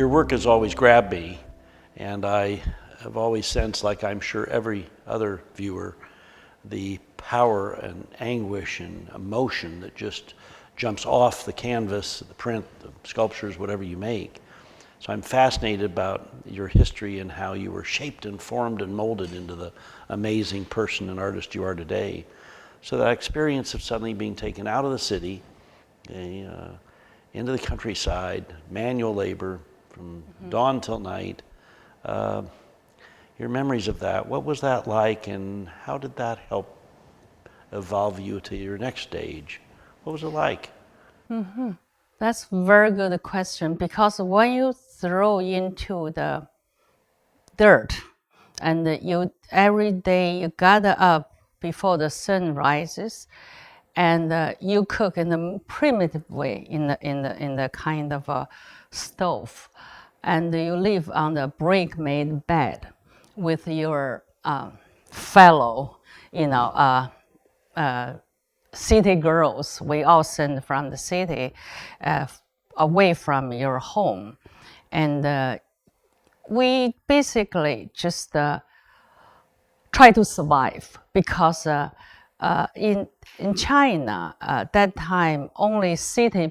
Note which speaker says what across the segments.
Speaker 1: your work has always grabbed me, and I have always sensed, like I'm sure every other viewer, the power and anguish and emotion that just jumps off the canvas, the print, the sculptures, whatever you make. So I'm fascinated about your history and how you were shaped and formed and molded into the amazing person and artist you are today. So that experience of suddenly being taken out of the city, into the countryside, manual labor from dawn till night, your memories of that, what was that like, and how did that help evolve you to your next stage? What was it like?
Speaker 2: That's a very good question, because when you throw into the dirt and you every day you gather up before the sun rises, and you cook in a primitive way in the kind of a stove, and you live on the brick-made bed with your fellow, city girls. We all sent from the city away from your home, and we basically just try to survive, because in China at that time only city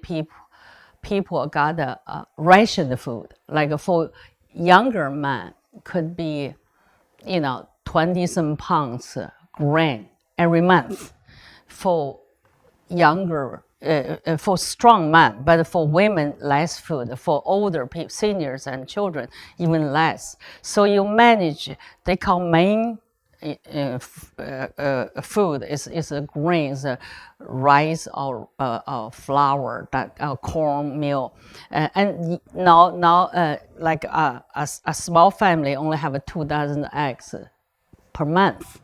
Speaker 2: people got ration food. Like for younger men could be 20-some pounds grain every month for younger, for strong men, but for women less food, for older people, seniors and children even less. So you manage, they call main food is grains, rice or flour, that corn meal, and now like a small family only have 2 dozen eggs per month,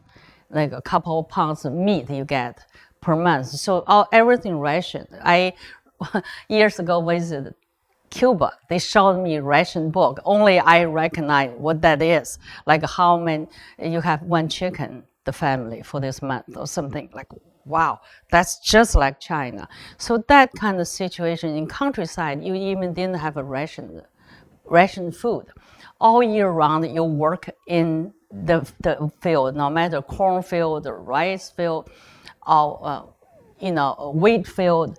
Speaker 2: like a couple of pounds of meat you get per month. So everything rationed. I years ago visited Cuba. They showed me ration book. Only I recognize what that is. Like how many you have one chicken, the family for this month or something. Like, wow, that's just like China. So that kind of situation in countryside, you even didn't have a ration food. All year round, you work in the field, no matter cornfield, rice field, or wheat field.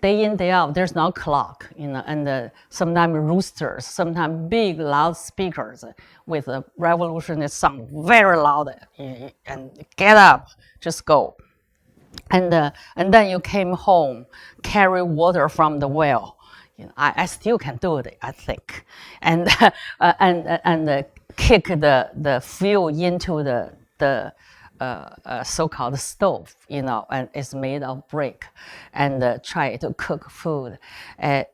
Speaker 2: Day in, day out, there's no clock, and sometimes roosters, sometimes big loudspeakers with a revolutionary sound, very loud, and get up, just go. And then you came home, carry water from the well. I still can do it, I think, and kick the fuel into the so-called stove, and it's made of brick, and try to cook food. And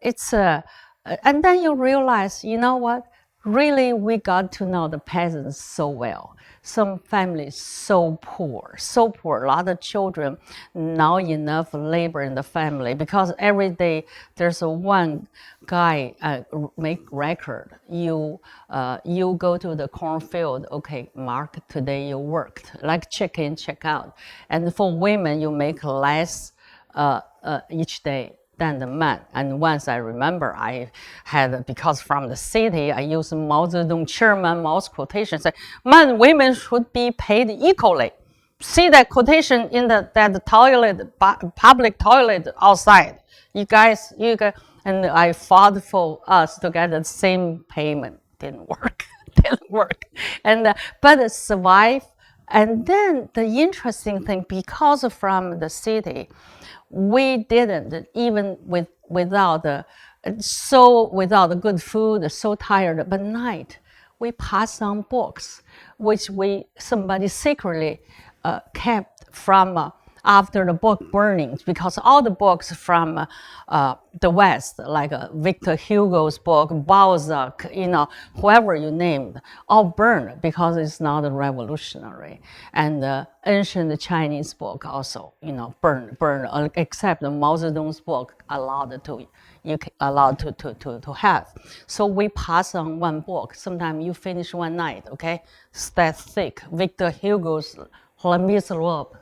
Speaker 2: then you realize, what? Really, we got to know the peasants so well. Some families so poor, a lot of children, not enough labor in the family, because every day there's one guy make record. You go to the cornfield, okay, mark today you worked, like check in, check out. And for women, you make less each day than the men. And once I remember, I had, because from the city, I used Mao Zedong chairman Mao's quotation, say, men, women should be paid equally. See that quotation in that toilet, public toilet outside. You guys, and I fought for us to get the same payment. Didn't work. And but survive. And then the interesting thing, because from the city, we didn't, even without the good food, so tired, but night we passed on books which somebody secretly kept from after the book burnings, because all the books from the West, like Victor Hugo's book, Balzac, whoever you named, all burned because it's not revolutionary. And ancient Chinese book also, burned, except Mao Zedong's book allowed to have. So we pass on one book. Sometimes you finish one night, okay? It's that thick. Victor Hugo's Les Miserables,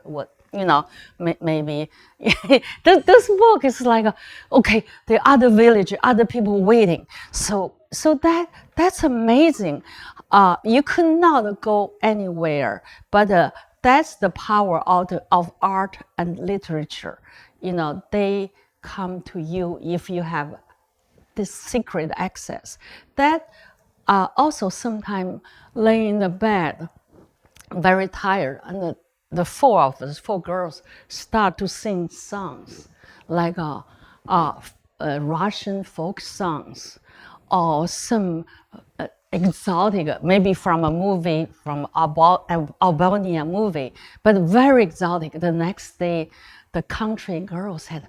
Speaker 2: maybe this book is like, okay, the other village, other people waiting. So that's amazing. You could not go anywhere, but that's the power of art and literature. They come to you if you have this secret access. That also sometimes laying in the bed, very tired, and the four of us, four girls, start to sing songs like Russian folk songs or some exotic, maybe from a movie, from Albania movie, but very exotic. The next day, the country girl said,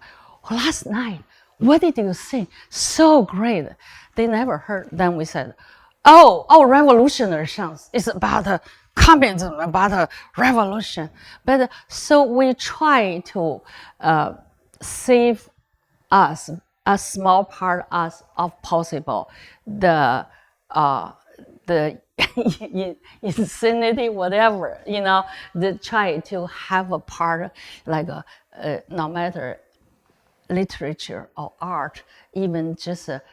Speaker 2: last night, what did you sing? So great. They never heard. Then we said, revolutionary songs. It's about communism, about revolution. But so we try to save us a small part of possible. The insanity, whatever, they try to have a part, like no matter literature or art, even just a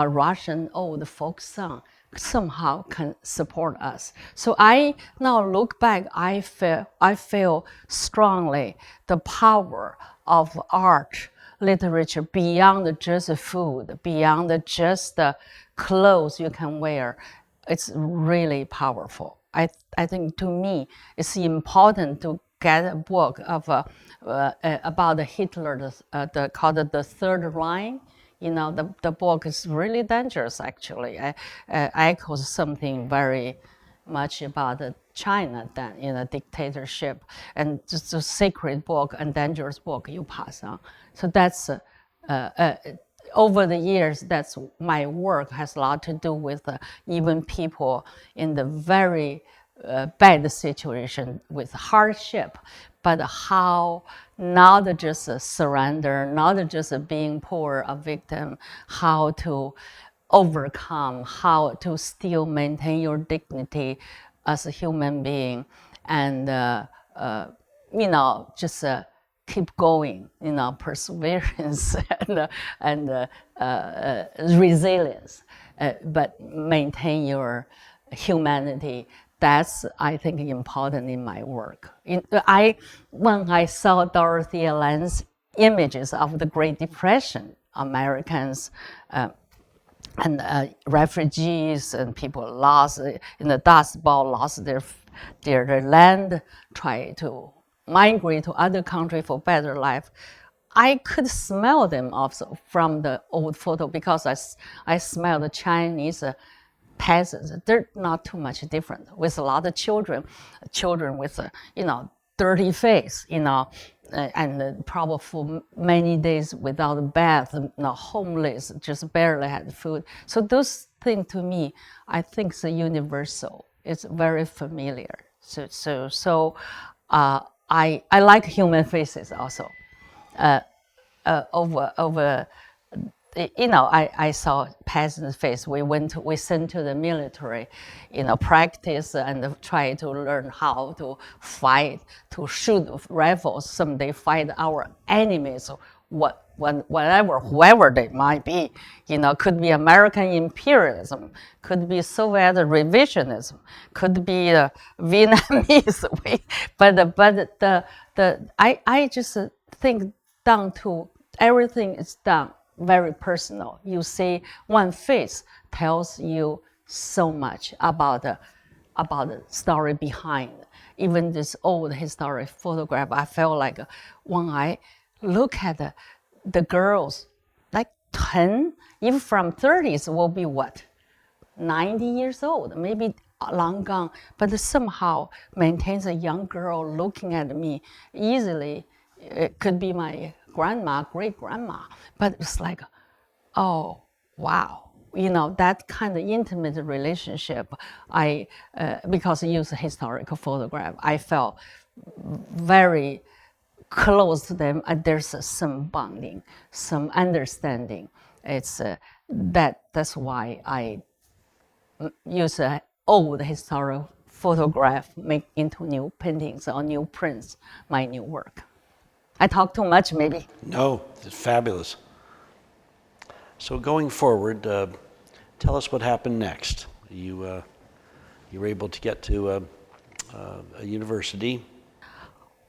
Speaker 2: Russian old folk song somehow can support us. So I now look back, I feel strongly the power of art, literature beyond just food, beyond just the clothes you can wear. It's really powerful. I think to me, it's important to get a book of about Hitler, called The Third Reich. The book is really dangerous, actually. Echoes something very much about China than dictatorship, and just a sacred book and dangerous book you pass on. So that's over the years, that's my work has a lot to do with even people in the very bad situation with hardship, but how not just surrender, not just being poor, a victim, how to overcome, how to still maintain your dignity as a human being, and just keep going, perseverance and resilience, but maintain your humanity. That's, I think, important in my work. When I saw Dorothy Allen's images of the Great Depression, Americans and refugees and people lost in the Dust Bowl, lost their land, try to migrate to other countries for better life. I could smell them also from the old photo, because I smell the Chinese peasants. They're not too much different, with a lot of children with dirty face, and probably for many days without a bath, homeless, just barely had food. So those things to me, I think, is universal. It's very familiar. So I like human faces also. I saw peasants' face. We sent to the military, practice and try to learn how to fight, to shoot rifles. Someday fight our enemies, whoever they might be. Could be American imperialism, could be Soviet revisionism, could be Vietnamese way. But I just think down to everything is done very personal. You see, one face tells you so much about the story behind. Even this old historic photograph, I felt like when I look at the girls, like 10, even from 30s, will be what? 90 years old, maybe long gone, but somehow maintains a young girl looking at me easily. It could be my grandma, great-grandma, but it's like, oh, wow. That kind of intimate relationship, because I use a historical photograph, I felt very close to them, and there's some bonding, some understanding. It's that's why I use old historical photograph make into new paintings or new prints, my new work. I talk too much, maybe.
Speaker 1: No, it's fabulous. So going forward, tell us what happened next. You were able to get to a university.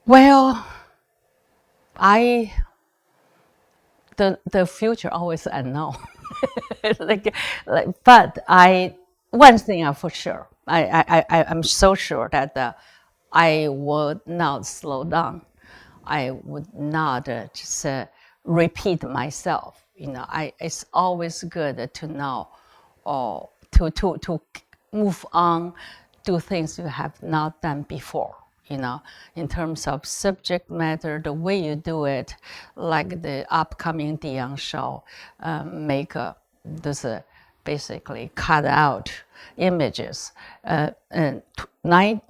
Speaker 2: Well, the future always unknown. But one thing I'm for sure, I'm so sure that I would not slow down. I would not just repeat myself. It's always good to know, or to move on, do things you have not done before. In terms of subject matter, the way you do it, like the upcoming Dion show, make this basically cut out images. And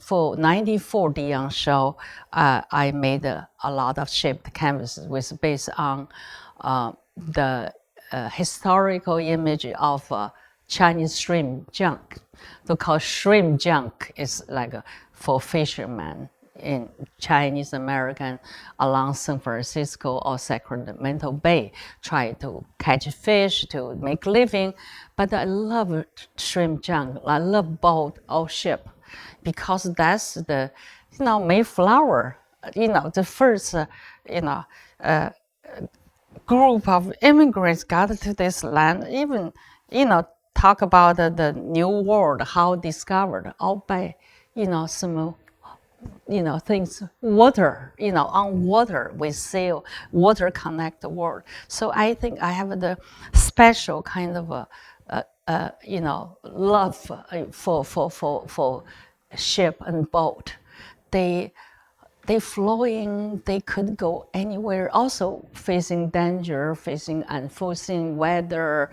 Speaker 2: for 94 Dion show, I made a lot of shaped canvases based on the historical image of Chinese shrimp junk. So called shrimp junk is like for fishermen in Chinese American along San Francisco or Sacramento Bay, try to catch fish to make living. But I love shrimp junk. I love boat or ship, because that's the Mayflower. The first group of immigrants got to this land. Even talk about the new world, how discovered all by some things, water, on water we sail, water connect the world. So I think I have the special kind of love for ship and boat. They flowing, they could go anywhere, also facing danger, facing unforeseen weather,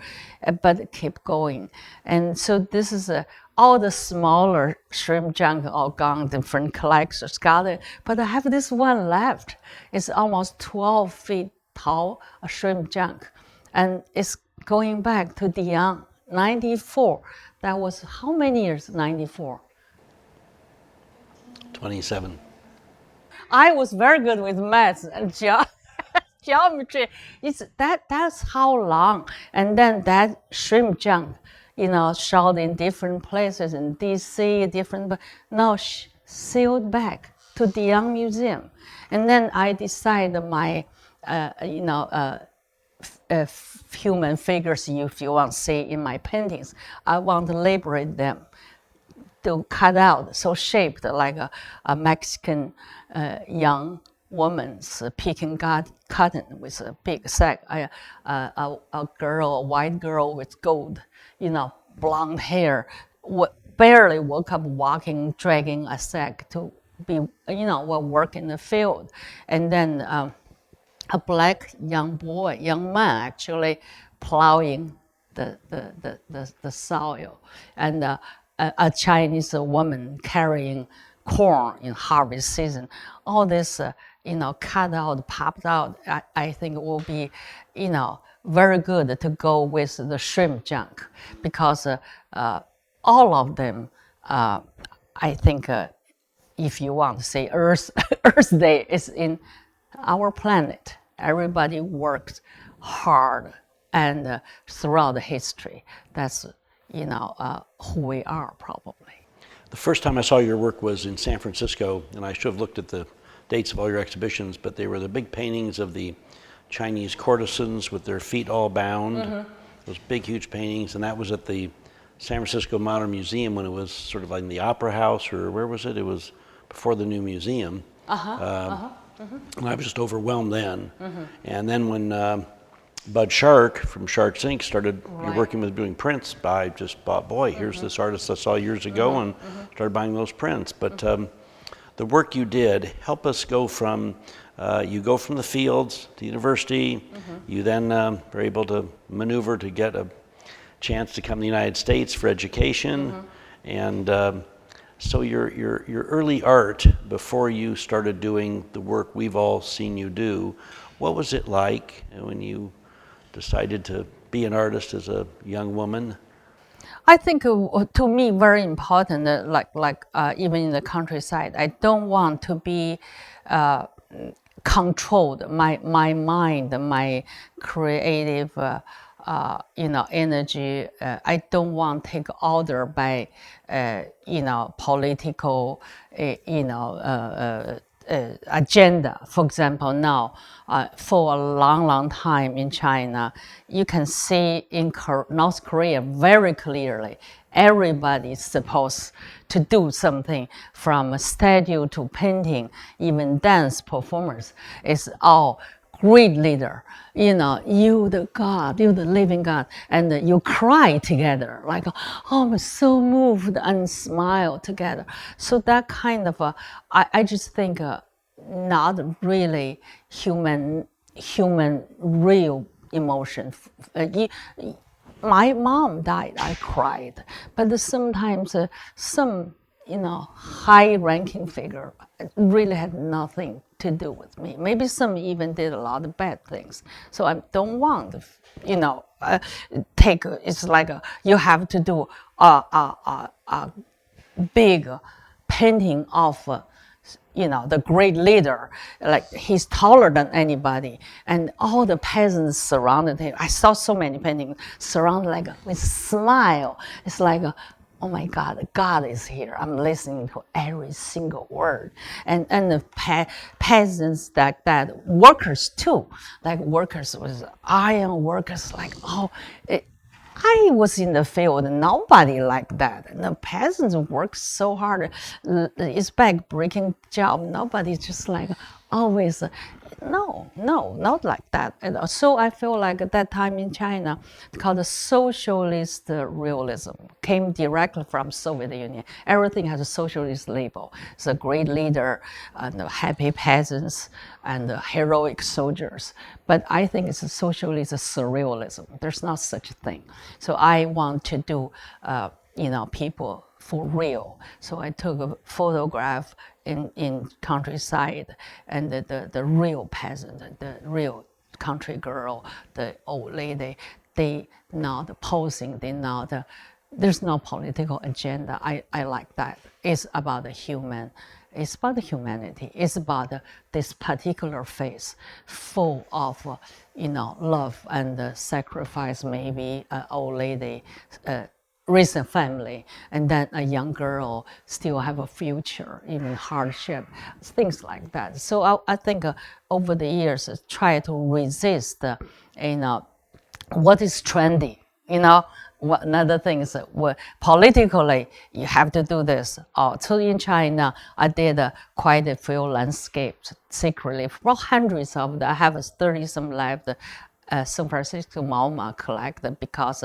Speaker 2: but keep going. And so this is all the smaller shrimp junk all gone, different collectors got it, but I have this one left. It's almost 12 feet tall, a shrimp junk. And it's going back to Dion, 94. That was how many years, 94?
Speaker 1: 27.
Speaker 2: I was very good with maths and geometry. That's how long. And then that shrimp junk, shot in different places in DC, now sailed back to the Young Museum. And then I decided my, human figures, if you want to see in my paintings, I want to liberate them, to cut out, so shaped like a Mexican young woman's picking cotton with a big sack. A white girl with gold, blonde hair, barely woke up walking, dragging a sack to be, work in the field. And then a black young man actually plowing the soil. And a Chinese woman carrying corn in harvest season. All this, cut out, popped out, I think will be, very good to go with the shrimp junk, because all of them, I think, if you want to say Earth Day is in our planet. Everybody works hard, and throughout the history, that's who we are, probably.
Speaker 1: The first time I saw your work was in San Francisco, and I should have looked at the dates of all your exhibitions, but they were the big paintings of the Chinese courtesans with their feet all bound. Mm-hmm. Those big, huge paintings, and that was at the San Francisco Modern Museum when it was sort of like in the Opera House, or where was it? It was before the new museum. Mm-hmm. And I was just overwhelmed then. Mm-hmm. And then when Bud Shark from Shark's Inc. started working with doing prints, I just thought, boy, here's this artist I saw years ago, and started buying those prints. But the work you did, help us go from, you go from the fields to university, you then were able to maneuver to get a chance to come to the United States for education, and so your early art, before you started doing the work we've all seen you do, what was it like when you decided to be an artist as a young woman?
Speaker 2: I think to me very important. Even in the countryside, I don't want to be controlled. My mind, my creative, energy. I don't want to take order by, political, agenda. For example, now, for a long, long time in China, you can see in North Korea very clearly, everybody is supposed to do something from a statue to painting, even dance performers. It's all great leader. You the God, you the living God, and you cry together, like, oh, I'm so moved, and smile together. So that kind of, I just think, not really human real emotion. My mom died, I cried, but sometimes some high-ranking figure really had nothing to do with me. Maybe some even did a lot of bad things. So I don't want to, take. It's like you have to do a big painting of. The great leader, like he's taller than anybody, and all the peasants surrounded him. I saw so many paintings surrounded like with smile. It's like, oh my God, God is here. I'm listening to every single word. And the peasants that workers too, like workers was iron workers, like, I was in the field, nobody like that. And the peasants work so hard. It's back-breaking job. Nobody's just like always, no, not like that. And so I feel like at that time in China, called the Socialist Realism, came directly from Soviet Union. Everything has a socialist label. It's a great leader, and happy peasants, and heroic soldiers. But I think it's a socialist surrealism. There's not such a thing. So I want to do, people for real. So I took a photograph in countryside, and the real peasant, the real country girl, the old lady, they not posing, they not, there's no political agenda. I like that. It's about the human. It's about the humanity. It's about this particular face, full of, love and sacrifice. Maybe an old lady raise a family, and then a young girl still have a future, even hardship, things like that. So I think over the years, try to resist, what is trendy, another thing is politically, you have to do this. So in China, I did quite a few landscapes secretly, for hundreds of them. I have 30-some left. San Francisco MoMA collected because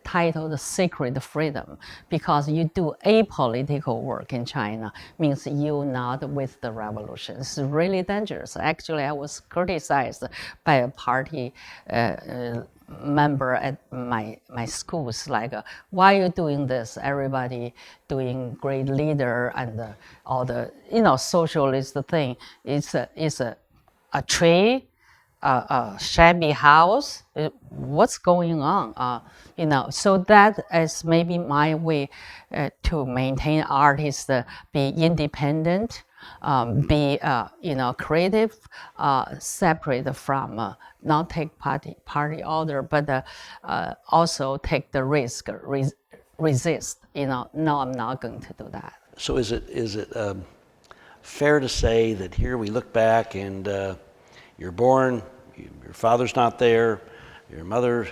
Speaker 2: titled Sacred Freedom, because you do apolitical work in China means you're not with the revolution. It's really dangerous. Actually, I was criticized by a party member at my school. It's like, why are you doing this? Everybody doing great leader and all the socialist thing. It's a tree, a shabby house. What's going on? So that is maybe my way to maintain artists, be independent, be creative, separate from not take party order, but also take the risk, resist. No, I'm not going to do that.
Speaker 1: So is it fair to say that here we look back and you're born, your father's not there, your mother,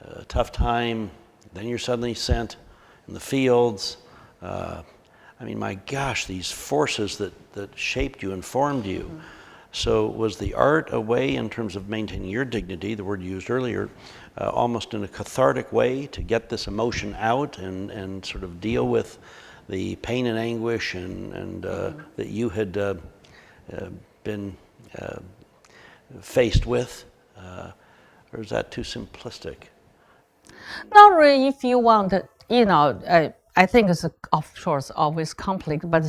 Speaker 1: a tough time, then you're suddenly sent in the fields. My gosh, these forces that shaped you and formed you. Mm-hmm. So was the art a way, in terms of maintaining your dignity, the word you used earlier, almost in a cathartic way to get this emotion out and sort of deal with the pain and anguish and that you had been faced with, or is that too simplistic?
Speaker 2: Not really. If you want, I think it's of course always conflict, but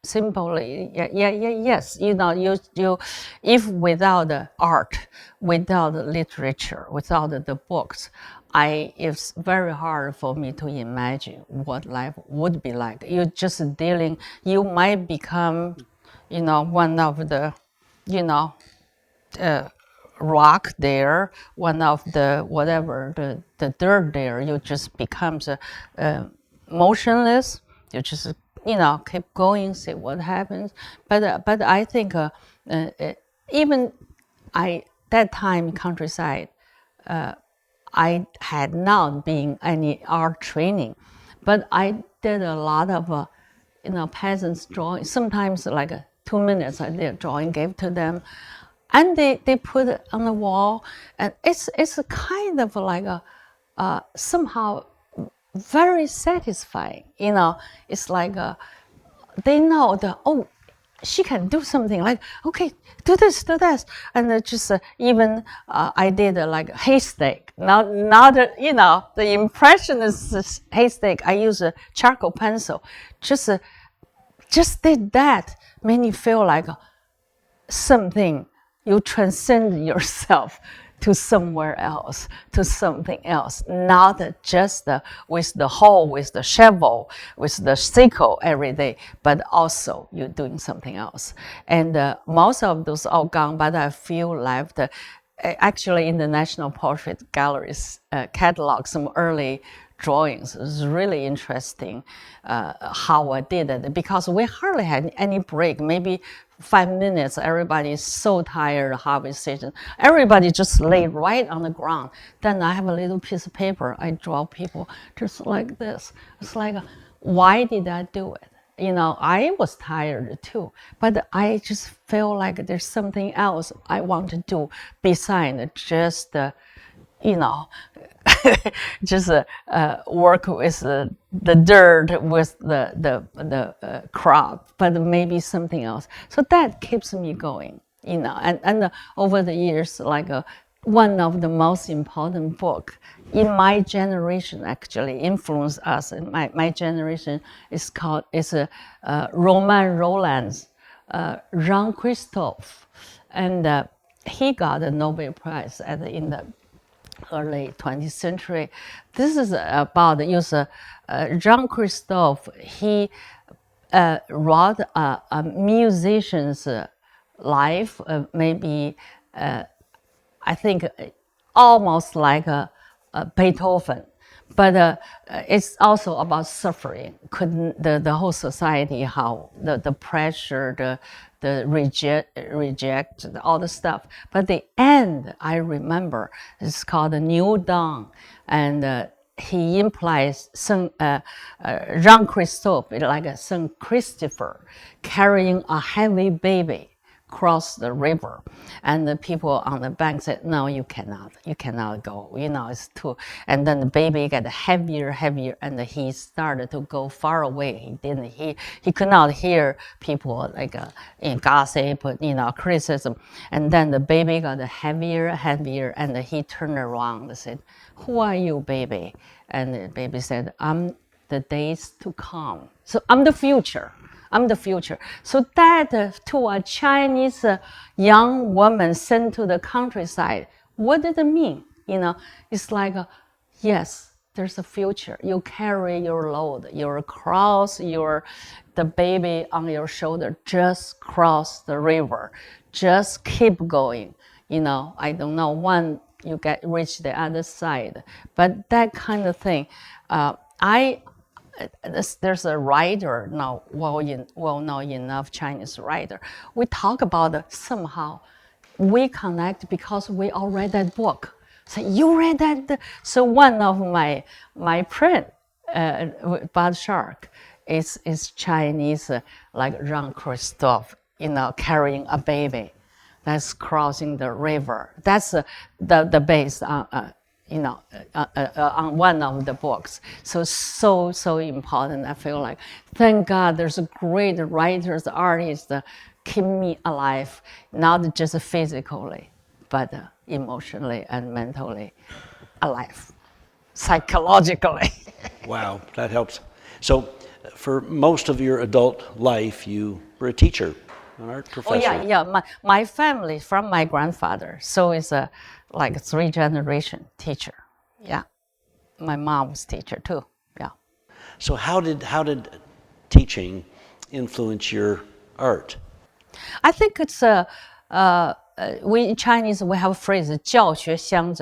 Speaker 2: simply, yes. You, if without the art, without the literature, without the books, it's very hard for me to imagine what life would be like. You're just dealing, you might become, one of the, rock there, one of the whatever the dirt there, you just becomes motionless. You just keep going, see what happens. But I think even that time countryside, I had not been any art training, but I did a lot of peasants drawing. Sometimes like 2 minutes I did drawing, gave to them, and they put it on the wall, and it's a kind of like a somehow very satisfying. It's like they know that, oh, she can do something, like, okay, do this, and just even I did like haystack. Not the impressionist haystack. I use a charcoal pencil. Just did that. Made me feel like something. You transcend yourself to somewhere else, to something else, not just with the hoe, with the shovel, with the sickle every day, but also you're doing something else. And most of those all gone, but a few left. Actually, in the National Portrait Gallery's catalog, some early drawings. It was really interesting how I did it, because we hardly had any break, maybe 5 minutes. Everybody is so tired, harvest season. Everybody just lay right on the ground. Then I have a little piece of paper. I draw people just like this. It's like, why did I do it? I was tired too, but I just feel like there's something else I want to do besides just just work with the dirt, with the crop, but maybe something else. So that keeps me going, and over the years, like one of the most important book in my generation actually influenced us. In my generation is Roman Roland's Jean-Christophe, and he got a Nobel Prize in the early 20th century. This is about Jean-Christophe. He wrote a musician's life, maybe I think almost like a Beethoven, but it's also about suffering. Couldn't the whole society, how the pressure, the reject, all the stuff. But the end, I remember, it's called the New Dawn, and he implies Jean-Christophe, like a Saint Christopher, carrying a heavy baby cross the river, and the people on the bank said, no, you cannot go, it's too. And then the baby got heavier, and he started to go far away. He could not hear people like gossip, criticism. And then the baby got heavier, and he turned around and said, who are you, baby? And the baby said, I'm the days to come. So I'm the future. So that to a Chinese young woman sent to the countryside, what did it mean? It's like, yes, there's a future. You carry your load, your cross, the baby on your shoulder, just cross the river, just keep going. I don't know when you reach the other side, but that kind of thing. There's a writer now, well-known enough Chinese writer. We talk about somehow we connect because we all read that book. So you read that? So one of my friend, Bud Shark, is Chinese, like Jean-Christophe, carrying a baby that's crossing the river. That's the base on one of the books. So important. I feel like, thank God there's great writers, artists keep me alive, not just physically, but emotionally and mentally alive, psychologically.
Speaker 1: Wow, that helps. So for most of your adult life, you were a teacher, an art professor.
Speaker 2: Oh yeah. My family from my grandfather, so it's like a 3-generation teacher. Yeah, my mom was teacher too. Yeah.
Speaker 1: So how did teaching influence your art?
Speaker 2: I think it's we in Chinese we have a phrase 教学相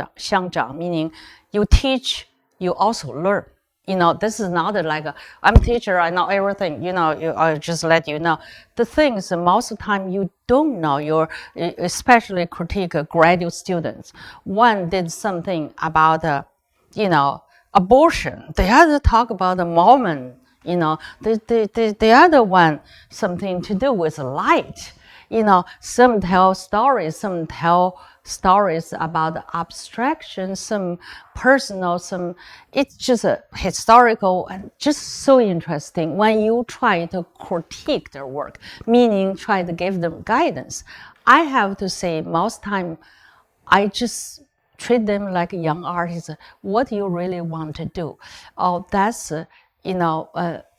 Speaker 2: 长, meaning you teach, you also learn. This is not like I'm a teacher, I know everything. I just let you know. The thing is, most of the time you don't know. Especially critique graduate students. One did something about abortion. The other talk about the Mormon. The other one something to do with light. Some tell stories, some tell stories about abstraction, some personal, it's just a historical and just so interesting when you try to critique their work, meaning try to give them guidance. I have to say most time I just treat them like young artists. What do you really want to do? Oh, that's,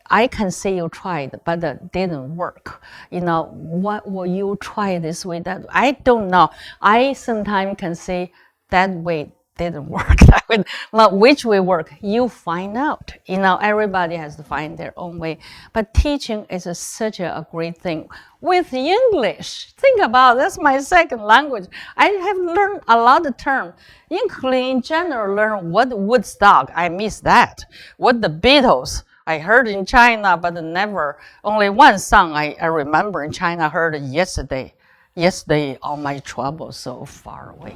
Speaker 2: I can say you tried, but it didn't work. What will you try this way? That I don't know. I sometimes can say that way didn't work. That way, well, which way work? You find out. Everybody has to find their own way. But teaching is such a great thing. With English, think about it, that's my second language. I have learned a lot of terms, including in general, learn what Woodstock. I miss that. What the Beatles. I heard in China, but never. Only one song I remember in China. I heard yesterday. Yesterday, all my troubles so far away.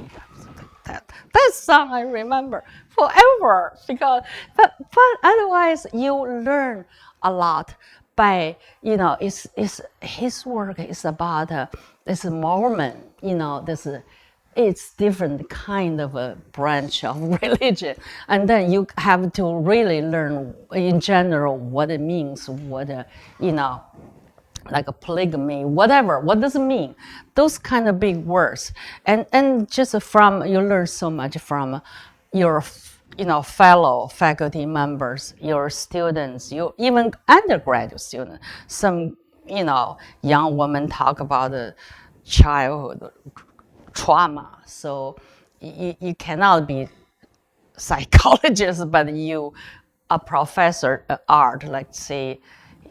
Speaker 2: That song I remember forever but otherwise you learn a lot by it's his work is about this Mormon it's different kind of a branch of religion, and then you have to really learn in general what it means, what like a polygamy, whatever. What does it mean? Those kind of big words, and just from you learn so much from your fellow faculty members, your students, you even undergraduate students. Some young women talk about the childhood trauma, so you cannot be psychologist, but you a professor of art, like say.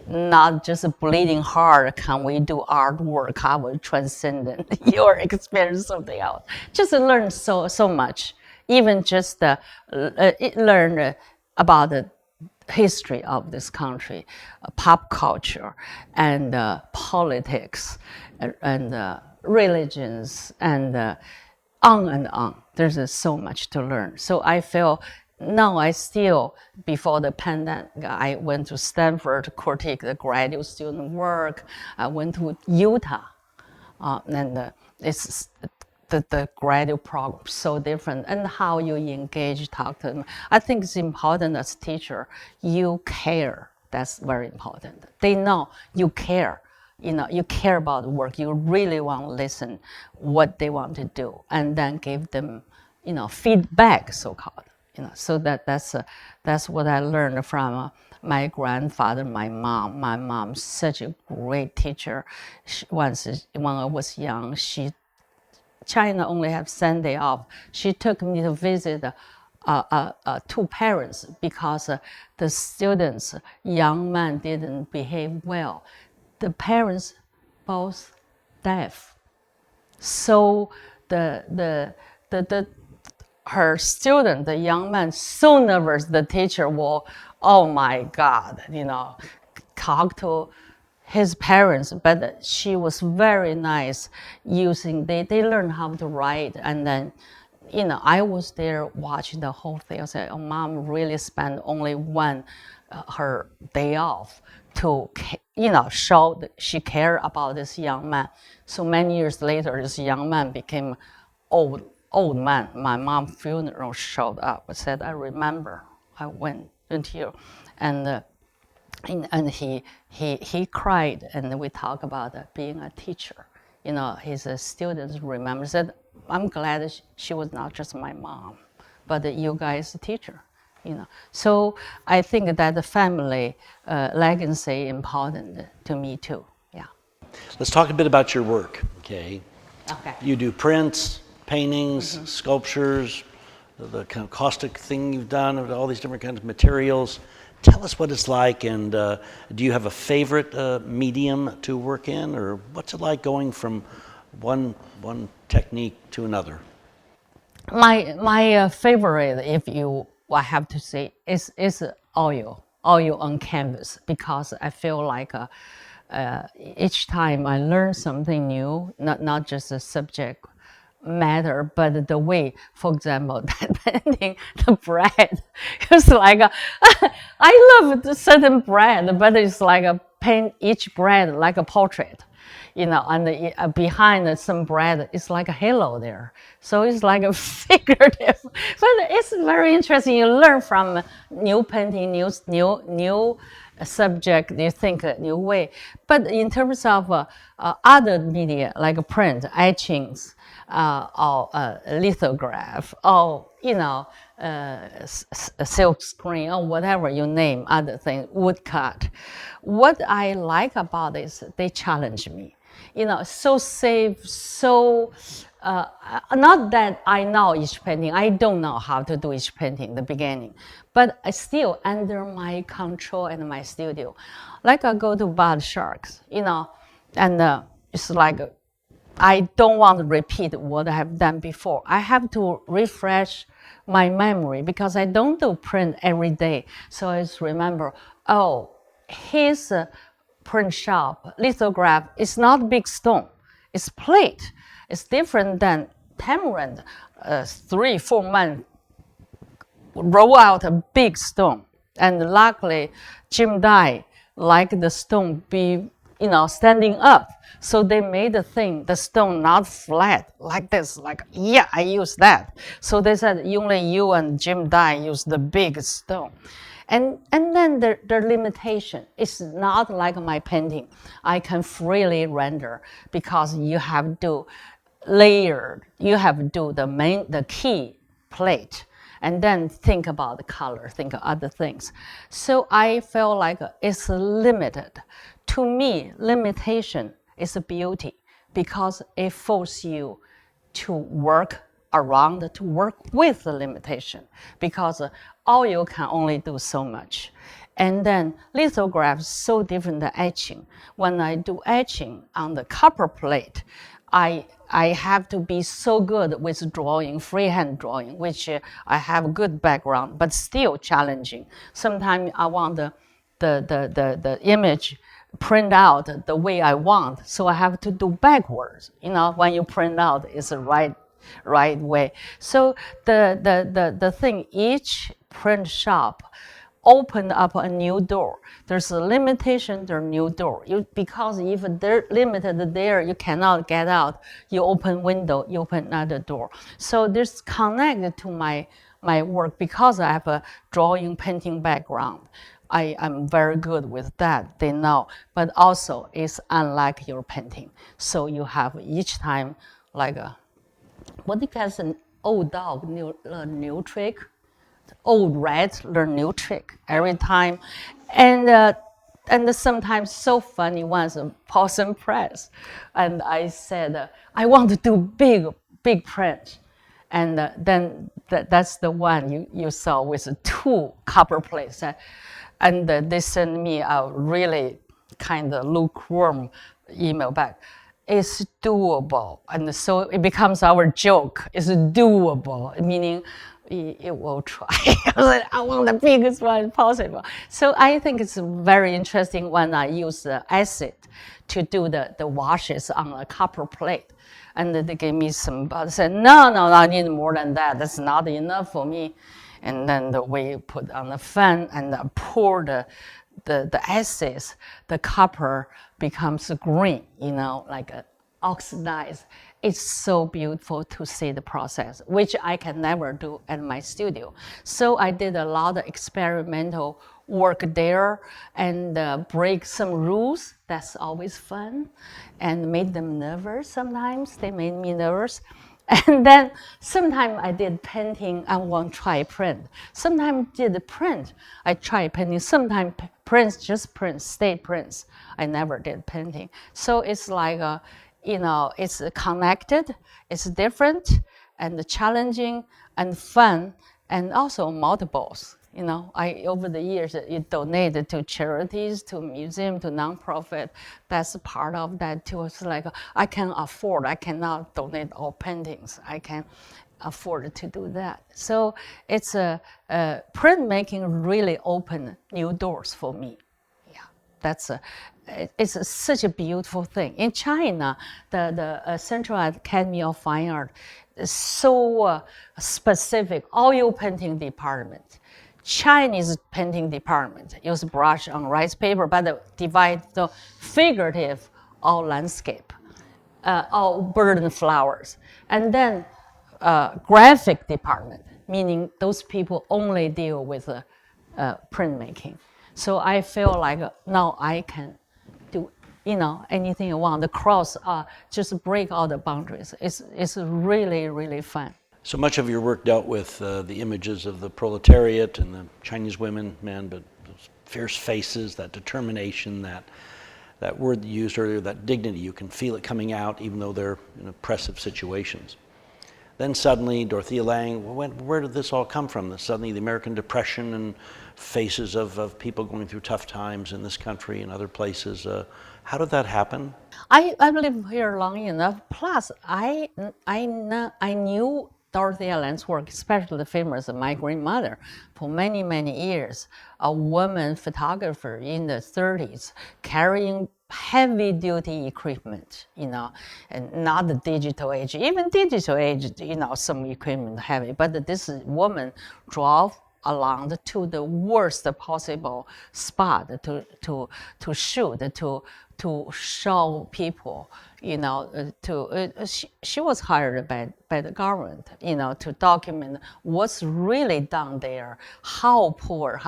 Speaker 2: Not just bleeding heart, can we do artwork? I will transcend your experience something else. Just learn so much. Even just learn about the history of this country, pop culture, and politics, and religions, and on and on. There's so much to learn. So I feel. Now I still, before the pandemic, I went to Stanford to critique the graduate student work. I went to Utah, and it's the graduate program so different, and how you engage, talk to them. I think it's important as a teacher, you care. That's very important. They know you care. You care about the work. You really want to listen what they want to do, and then give them, feedback, so-called. So that's what I learned from my grandfather, my mom. My mom, such a great teacher. Once when I was young, China only have Sunday off. She took me to visit two parents because the students, young man, didn't behave well. The parents both deaf. So her student, the young man, so nervous. The teacher will, oh my God, talk to his parents. But she was very nice. They learned how to write, and then, I was there watching the whole thing. I said, oh, Mom really spent only her day off to, show that she cared about this young man. So many years later, this young man became old man. My mom's funeral showed up. I said, I remember. I went here, and he cried, and we talked about being a teacher. His students remember. Said, I'm glad she was not just my mom, but you guys teacher. So I think that the family legacy important to me too. Yeah.
Speaker 1: Let's talk a bit about your work, okay?
Speaker 2: Okay.
Speaker 1: You do prints, paintings, sculptures, the kind of caustic thing you've done, of all these different kinds of materials. Tell us what it's like, and do you have a favorite medium to work in, or what's it like going from one technique to another?
Speaker 2: My favorite, if you I have to say, is oil on canvas, because I feel like each time I learn something new, not just the subject matter, but the way, for example, that painting the bread, it's like I love the certain bread, but it's like a paint each bread like a portrait, and behind some bread, it's like a halo there. So it's like a figurative, but it's very interesting. You learn from new painting, new subject, you think a new way. But in terms of other media, like print, etchings, or lithograph, or silk screen, or whatever you name, other things, woodcut. What I like about this, they challenge me. So safe, so not that I know each painting. I don't know how to do each painting in the beginning, but I still under my control and my studio. Like I go to Bad Sharks, and it's like I don't want to repeat what I have done before. I have to refresh my memory because I don't do print every day. So I just remember, his print shop, lithograph, is not big stone. It's plate. It's different than tamarind. 3-4 months roll out a big stone. And luckily, Jim Dye liked the stone be, standing up. So they made the stone not flat like this, I use that. So they said, only you and Jim Dye use the big stone. And then the limitation is not like my painting. I can freely render because you have to layer, you have to do the key plate, and then think about the color, think of other things. So I felt like it's limited. To me, limitation is a beauty because it forces you to work around, to work with the limitation, because oil can only do so much. And then lithograph is so different than etching. When I do etching on the copper plate, I have to be so good with drawing, freehand drawing, which I have a good background, but still challenging. Sometimes I want the image print out the way I want, so I have to do backwards. When you print out, it's the right way. So the thing, each print shop opened up a new door. There's a limitation, there's a new door. Because if they're limited there, you cannot get out. You open window, you open another door. So this connected to my work because I have a drawing, painting background. I'm very good with that, they know. But also, it's unlike your painting. So you have each time like what do you guys an old dog new trick? Old rat learn new trick every time, and sometimes so funny. Once a Paulson Press, and I said I want to do big print, and then that's the one you saw with 2 copper plates, and they sent me a really kind of lukewarm email back. It's doable, and so it becomes our joke. It's doable, meaning it will try. I want the biggest one possible. So I think it's very interesting when I use the acid to do the washes on a copper plate. And they gave me some, but I said, no, I need more than that. That's not enough for me. And then the way you put on the fan and pour the acids, the copper becomes green, like oxidized. It's so beautiful to see the process, which I can never do at my studio. So I did a lot of experimental work there and break some rules. That's always fun, and made them nervous sometimes. They made me nervous. And then sometimes I did painting and want to try print. Sometimes did print, I try painting. Sometimes prints, just prints, state prints. I never did painting. So it's like, it's connected, it's different and challenging and fun and also multiples. I over the years donated to charities, to museum, to nonprofit. That's part of that too. It's like I can afford. I cannot donate all paintings. I can afford to do that. So it's printmaking really opened new doors for me. Yeah, it's such a beautiful thing. In China, the Central Academy of Fine Art is so specific. Oil painting department, Chinese painting department use brush on rice paper, but divide the figurative or landscape, or bird and flowers, and then graphic department, meaning those people only deal with printmaking. So I feel like now I can do anything I want. The cross, just break all the boundaries. It's really, really fun.
Speaker 1: So much of your work dealt with the images of the proletariat and the Chinese women, men, but those fierce faces, that determination, that word you used earlier, that dignity. You can feel it coming out even though they're in oppressive situations. Then suddenly, Dorothea Lange, where did this all come from? Suddenly the American Depression and faces of people going through tough times in this country and other places. How did that happen?
Speaker 2: I lived here long enough. Plus, I knew Dorothea Lange's work, especially the famous My Grandmother, for many, many years. A woman photographer in the 30s carrying heavy-duty equipment, and not the digital age. Even digital age, some equipment heavy, but this woman drove along to the worst possible spot to shoot, to show people, she was hired by the government, to document what's really down there, how poor,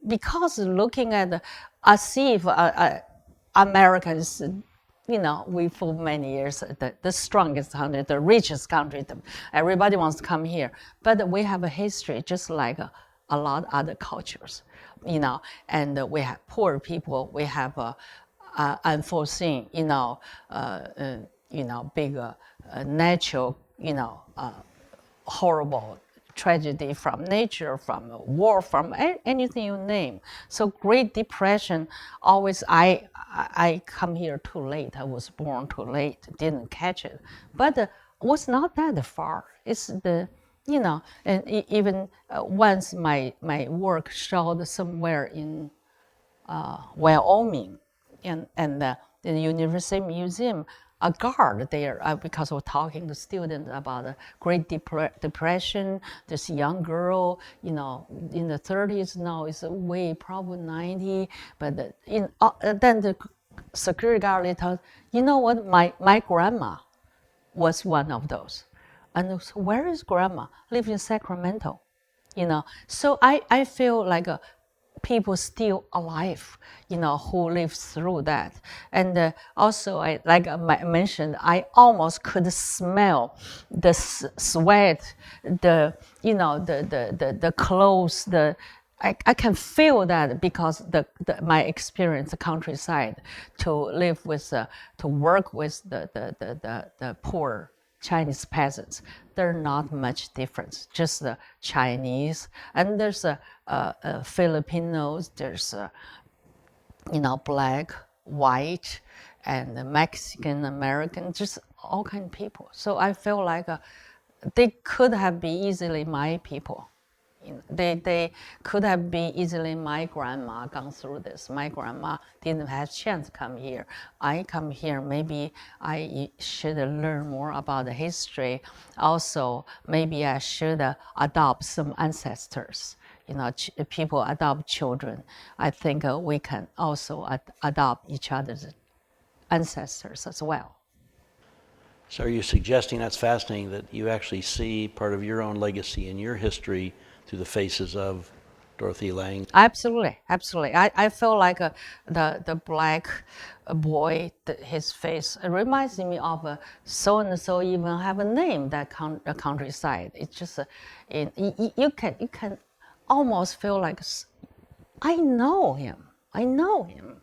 Speaker 2: because looking at as if Americans, we for many years the strongest country, the richest country, everybody wants to come here, but we have a history just like a lot of other cultures, and we have poor people, we have unforeseen, big natural, horrible tragedy from nature, from war, from anything you name. So Great Depression, always I come here too late. I was born too late, didn't catch it. But was not that far. It's and even once my work showed somewhere in Wyoming, and the University Museum, a guard there, because we're talking to students about the Great Depression, this young girl, in the 30s now is way probably 90, but then the security guard tells, what, my grandma was one of those. And so where is grandma? Live in Sacramento, So I feel like people still alive, who lived through that. And also, like I mentioned, I almost could smell the sweat, the clothes, I can feel that because my experience, the countryside, to live with, to work with the poor Chinese peasants, they're not much difference. Just the Chinese, and there's Filipinos, there's black, white, and Mexican, American, just all kind of people. So I feel like they could have been easily my people. They could have been easily my grandma gone through this. My grandma didn't have a chance to come here. I come here, maybe I should learn more about the history. Also, maybe I should adopt some ancestors. People adopt children. I think we can also adopt each other's ancestors as well.
Speaker 1: So are you suggesting, that's fascinating, that you actually see part of your own legacy and your history through the faces of Dorothy Lang.
Speaker 2: Absolutely, absolutely. I feel like the black boy, his face reminds me of so and so even have a name that countryside. It's just you can almost feel like I know him. I know him.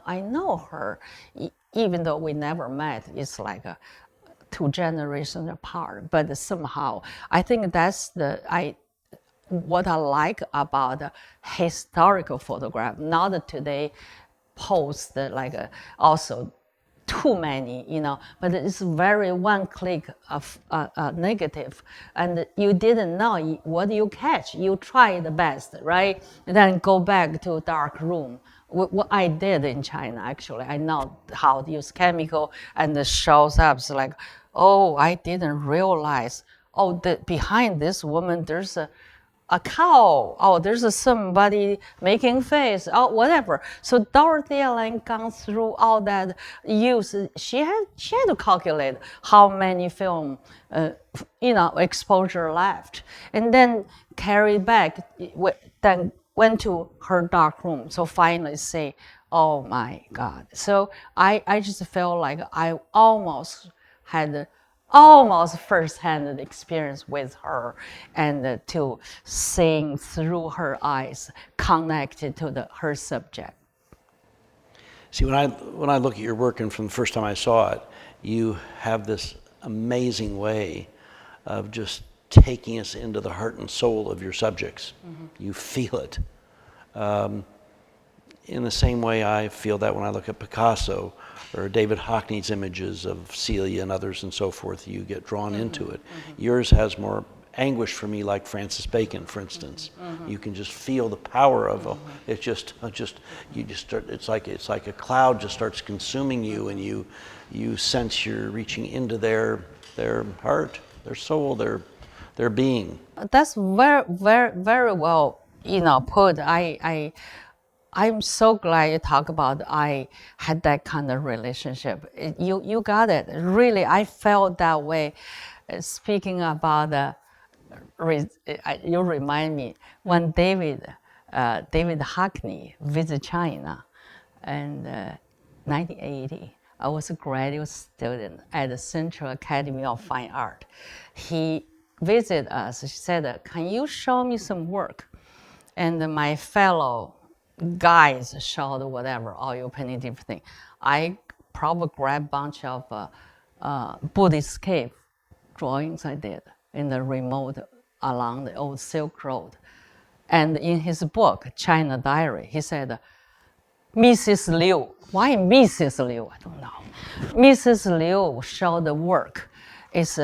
Speaker 2: I know her, even though we never met. It's like 2 generations apart. But somehow, I think that's what I like about historical photograph. Not today post like also too many, but it's very one click of negative, and you didn't know what you catch. You try the best, right? And then go back to dark room. What I did in China, actually, I know how to use chemical, and it shows up. It's like, oh, I didn't realize. Oh, behind this woman, there's a cow. Oh, there's somebody making face. Oh, whatever. So Dorothy Allan gone through all that use. She had to calculate how many film, exposure left, and then carry back. Then went to her dark room. So finally say, oh my God. So I just felt like I almost had almost first-hand experience with her, and to seeing through her eyes, connected to her subject.
Speaker 1: See, when I look at your work, and from the first time I saw it, you have this amazing way of just taking us into the heart and soul of your subjects. You feel it. In the same way I feel that when I look at Picasso or David Hockney's images of Celia and others and so forth, you get drawn into it. Yours has more anguish for me, like Francis Bacon, for instance. You can just feel the power of it. You just start. It's like a cloud just starts consuming you, and you sense you're reaching into their heart, their soul, their being.
Speaker 2: That's very, very, very well, put. I'm so glad you talk about I had that kind of relationship. You got it. Really, I felt that way. Speaking about you remind me when David Hockney visited China in 1980. I was a graduate student at the Central Academy of Fine Art. He visited us. He said, "Can you show me some work?" And my fellow guys showed whatever, oil painting, different thing. I probably grabbed a bunch of Buddhist cave drawings I did in the remote along the old Silk Road. And in his book, China Diary, he said, Mrs. Liu. Why Mrs. Liu? I don't know. Mrs. Liu showed the work is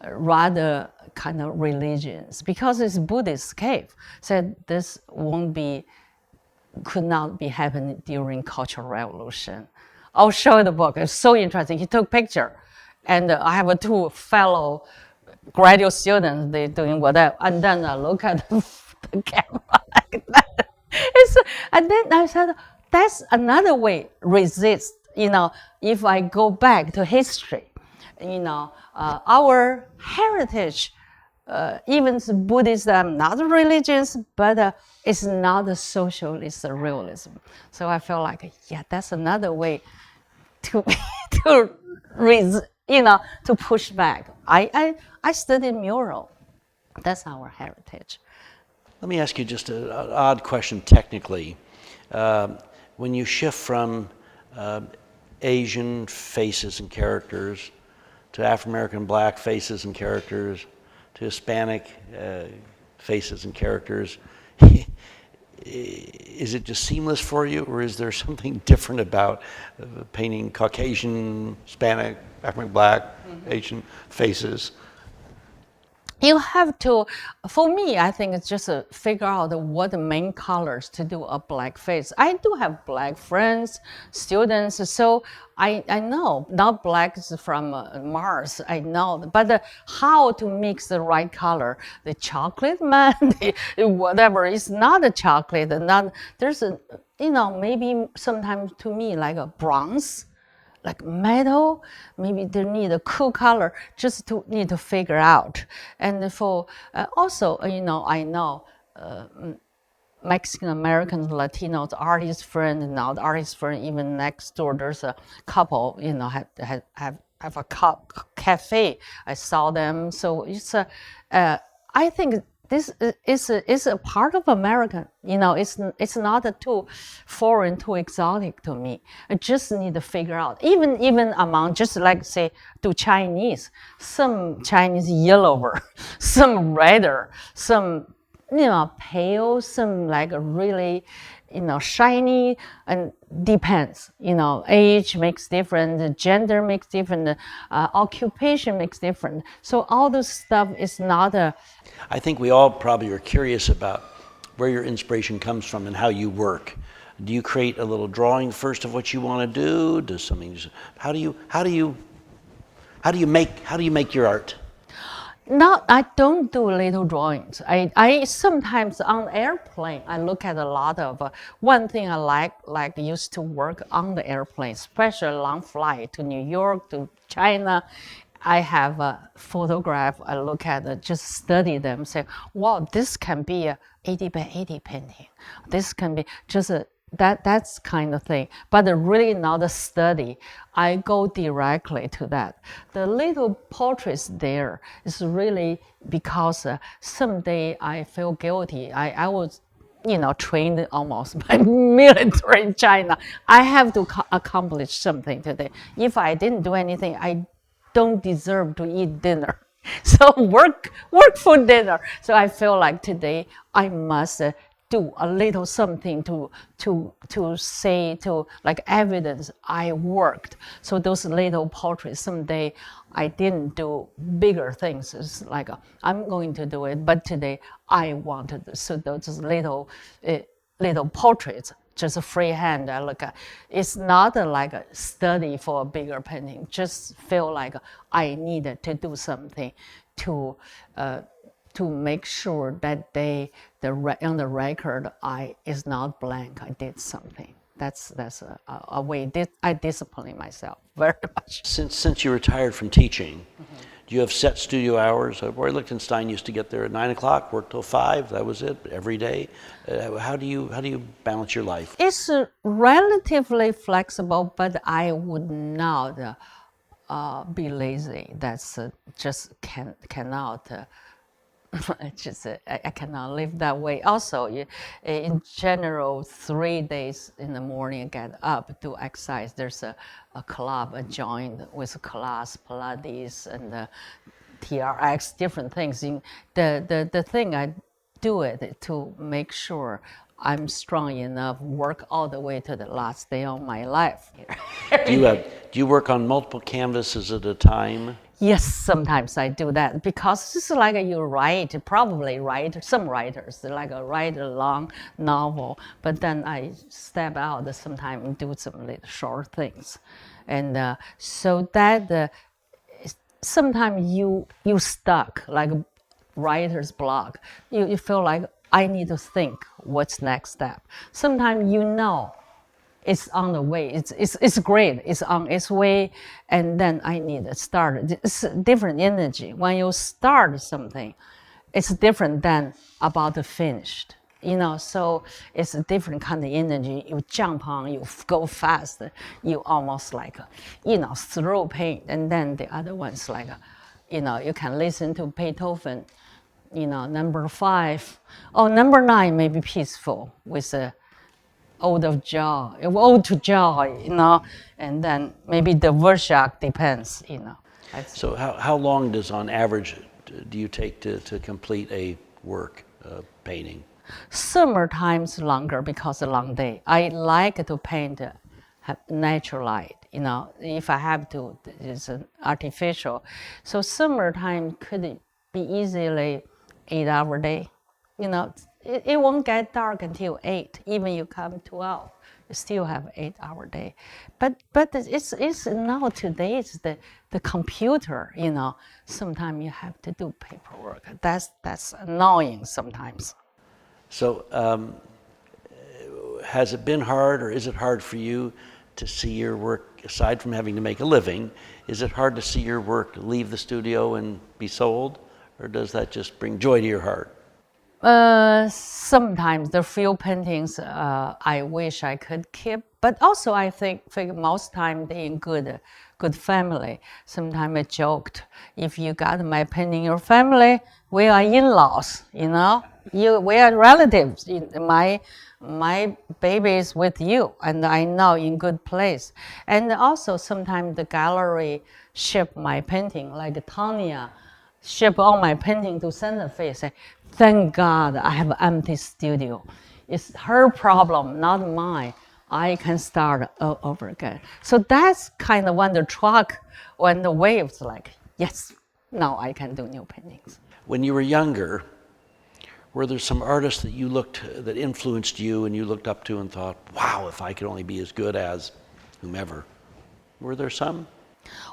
Speaker 2: rather kind of religious because it's Buddhist cave. Said this could not be happening during Cultural Revolution. I'll show you the book. It's so interesting. He took picture, and I have two fellow graduate students. They're doing whatever, and then I look at the camera like that. And then I said, that's another way resist. If I go back to history, our heritage. Even Buddhism, not religious, but it's not a socialist realism. So I felt like, yeah, that's another way to to push back. I studied mural. That's our heritage.
Speaker 1: Let me ask you just an odd question technically. When you shift from Asian faces and characters to African-American black faces and characters, to Hispanic faces and characters, is it just seamless for you, or is there something different about painting Caucasian, Hispanic, African black, Asian faces?
Speaker 2: You have to, for me, I think it's just figure out what the main colors to do a black face. I do have black friends, students, so I know, not black is from Mars, I know, but how to mix the right color. The chocolate man, whatever, it's not a chocolate, there's maybe sometimes to me like a bronze, like metal, maybe they need a cool color, just to need to figure out. And for also, I know Mexican Americans, Latinos, artist friend, and now the artist friend, even next door, there's a couple, have a cafe. I saw them. So it's I think this is a part of American. It's not too foreign, too exotic to me. I just need to figure out. Even among, just like say to Chinese, some Chinese yellower, some redder, some pale, some like really, shiny, and depends. Age makes different, gender makes different, occupation makes different. So all this stuff is not a.
Speaker 1: I think we all probably are curious about where your inspiration comes from and how you work. Do you create a little drawing first of what you want to do? Does something? How do you make your art?
Speaker 2: No, I don't do little drawings. I sometimes on airplane, I look at a lot of, one thing I like used to work on the airplane, especially long flight to New York, to China. I have a photograph, I look at it, just study them, say, wow, this can be a 80 by 80 painting. This can be just that's kind of thing, but really not a study. I go directly to that. The little portraits there is really because someday I feel guilty. I was, trained almost by military in China. I have to accomplish something today. If I didn't do anything, I don't deserve to eat dinner. So work for dinner. So I feel like today I must do a little something to say, to like evidence I worked. So those little portraits, someday I didn't do bigger things. It's like I'm going to do it, but today I wanted to. So those little portraits, just a freehand I look at. It's not like a study for a bigger painting. Just feel like I needed to do something to make sure that on the record is not blank. I did something. That's a way I discipline myself very much.
Speaker 1: Since you retired from teaching, do you have set studio hours? Roy Lichtenstein used to get there at 9 o'clock, work till 5. That was it every day. How do you balance your life?
Speaker 2: It's relatively flexible, but I would not be lazy. That's just cannot. I cannot live that way. Also, in general, 3 days in the morning, I get up, do exercise. There's a club I joined with class, Pilates, and TRX, different things. The thing I do it to make sure I'm strong enough, work all the way to the last day of my life.
Speaker 1: Do you work on multiple canvases at a time?
Speaker 2: Yes, sometimes I do that because it's like you write, some writers, they like write a long novel, but then I step out sometimes and do some little short things. And so that sometimes you stuck, like writer's block. You feel like I need to think what's next step. Sometimes it's on the way. It's great. It's on its way, and then I need to start. It's a different energy. When you start something, it's different than about the finished. So it's a different kind of energy. You jump on, you go fast, you almost like, throw paint, and then the other one's like, you can listen to Beethoven. Number 5, number 9 may be peaceful with a ode to joy, and then maybe the Dvorak depends,
Speaker 1: So how long does, on average, do you take to complete a work, painting?
Speaker 2: Summer times longer because a long day. I like to paint natural light, if I have to, it's artificial. So summertime could be easily 8-hour day, It won't get dark until 8. Even you come 12, you still have 8-hour day. But it's now today it's the computer. Sometimes you have to do paperwork. That's annoying sometimes.
Speaker 1: So has it been hard, or is it hard for you to see your work, aside from having to make a living? Is it hard to see your work leave the studio and be sold, or does that just bring joy to your heart?
Speaker 2: Sometimes the few paintings I wish I could keep, but also I think most time they in good family. Sometimes I joked, if you got my painting in your family, we are in-laws, you know. We are relatives. My baby is with you, and I know in good place. And also sometimes the gallery ship my painting, like Tanya ship all my painting to Santa Fe. Say, thank God I have an empty studio. It's her problem, not mine. I can start all over again. So that's kind of when the truck, when the waves like, yes, now I can do new paintings.
Speaker 1: When you were younger, were there some artists that that influenced you and you looked up to and thought, wow, if I could only be as good as whomever? Were there some?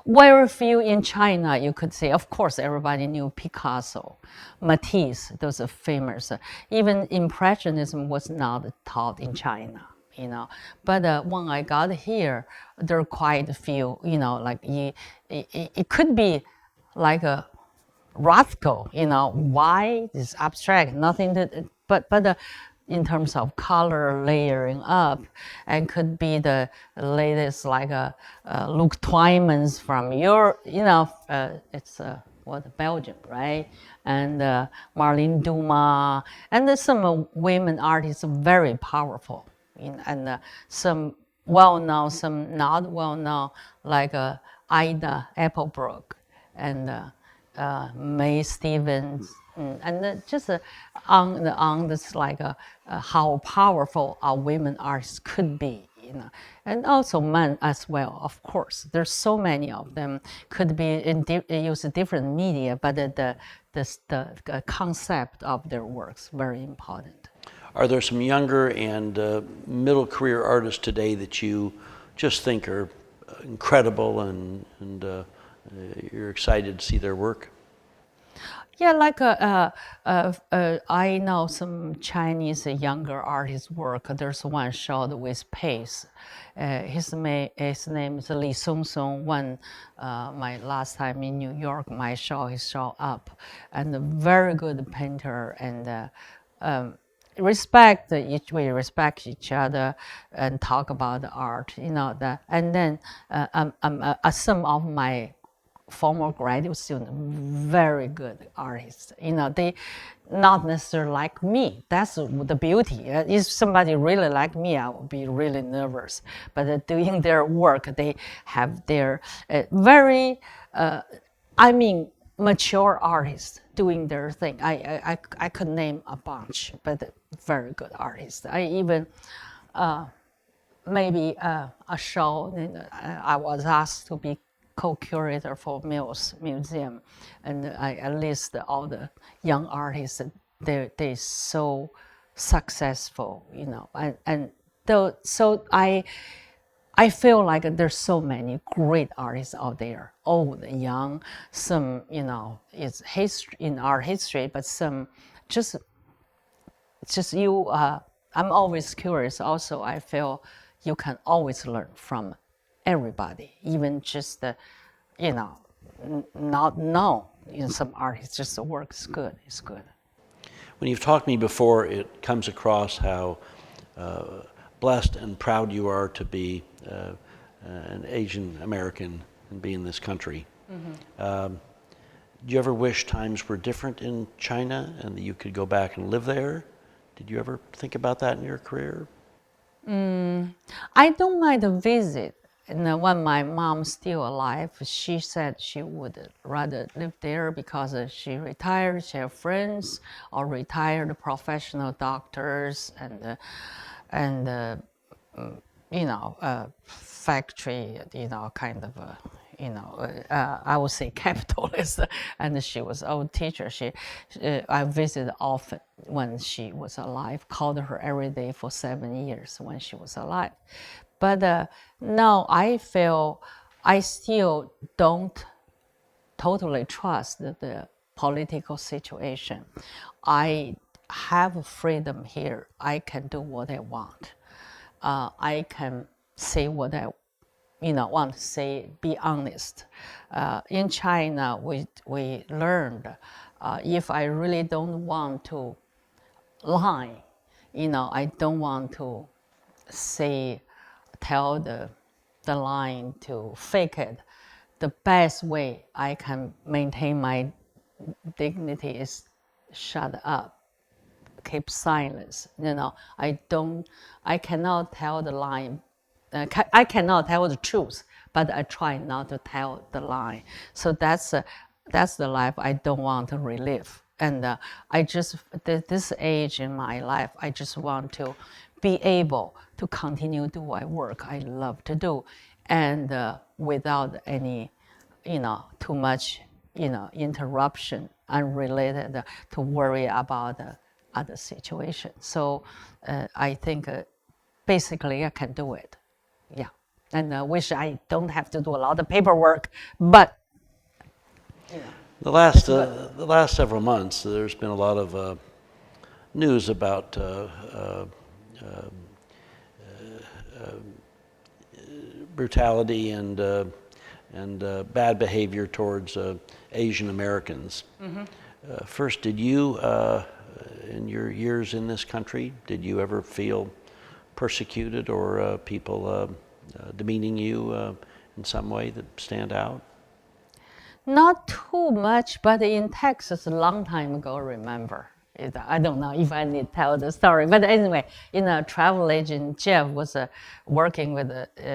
Speaker 2: Very few in China, you could say. Of course, everybody knew Picasso, Matisse, those are famous. Even Impressionism was not taught in China, you know. But when I got here, there are quite a few, you know, like it could be like a Rothko, you know, why is abstract, nothing to, but in terms of color layering up, and could be the latest like Luke Twyman's from your, you know, it's Belgium, right? And Marlene Dumas, and there's some women artists very powerful, and some well-known, some not well-known, like Ida Applebrook, and May Stevens, and just on this like how powerful our women artists could be, you know, and also men as well. Of course, there's so many of them could be use different media, but the concept of their works very important.
Speaker 1: Are there some younger and middle career artists today that you just think are incredible and you're excited to see their work?
Speaker 2: Yeah, like I know some Chinese younger artists' work. There's one shot with pace. His name is Li Song Song. When my last time in New York, my show he showed up, and a very good painter, and we respect each other and talk about the art, you know that. And then some of my former graduate students, very good artists. You know, they not necessarily like me. That's the beauty. If somebody really like me, I would be really nervous. But doing their work, they have their very, mature artists doing their thing. I could name a bunch, but very good artists. I even maybe a show. I was asked to be co-curator for Mills Museum, and I list all the young artists. They're so successful, you know, and so I feel like there's so many great artists out there, old and young. Some, you know, it's history in art history, but some just you. I'm always curious. Also, I feel you can always learn from everybody, even just you know, not know. You know, some artists just the work is good. It's good.
Speaker 1: When you've talked to me before, it comes across how blessed and proud you are to be an Asian American and be in this country. Mm-hmm. Do you ever wish times were different in China and that you could go back and live there? Did you ever think about that in your career?
Speaker 2: I don't mind a visit. And when my mom's still alive, she said she would rather live there because she retired, she has friends or retired professional doctors and you know, factory, you know, kind of you know, I would say capitalist. And she was an old teacher. I visited often when she was alive, called her every day for 7 years when she was alive. But now I feel I still don't totally trust the political situation. I have freedom here. I can do what I want. I can say what I want to say, be honest. In China, we learned if I really don't want to line. I don't want to tell the line to fake it. The best way I can maintain my dignity is shut up, keep silence. I cannot tell the line. I cannot tell the truth, but I try not to tell the lie. So that's the life I don't want to relive. And this age in my life, I just want to be able to continue do my work I love to do, and without any, too much, interruption unrelated to worry about other situations. So I think basically I can do it. Yeah. And I wish I don't have to do a lot of paperwork, but
Speaker 1: The last several months, there's been a lot of news about brutality and bad behavior towards Asian Americans. First, did you, in your years in this country, did you ever feel persecuted or people demeaning you in some way that stand out?
Speaker 2: not too much, but in Texas a long time ago, remember. I don't know if I need to tell the story, but anyway, travel agent Jeff was working with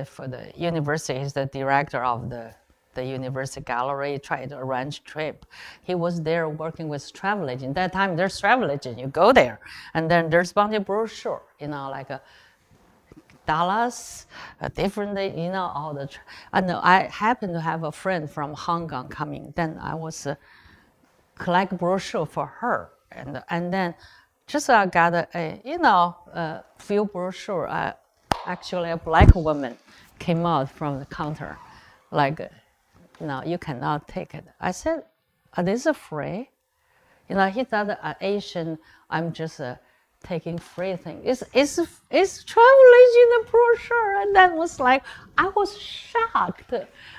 Speaker 2: for the university. He's the director of the university gallery, tried to arrange trip. He was there working with travel agent. That time there's travel agent, you go there, and then there's a bunch of brochure, like a Dallas, different, all the. And I happened to have a friend from Hong Kong coming. Then I was collect brochure for her, and then just I got a few brochure. Actually, a black woman came out from the counter, like, you cannot take it. I said, are these free? He thought Asian, I'm just taking free things. It's travel agent brochure. And that was like, I was shocked.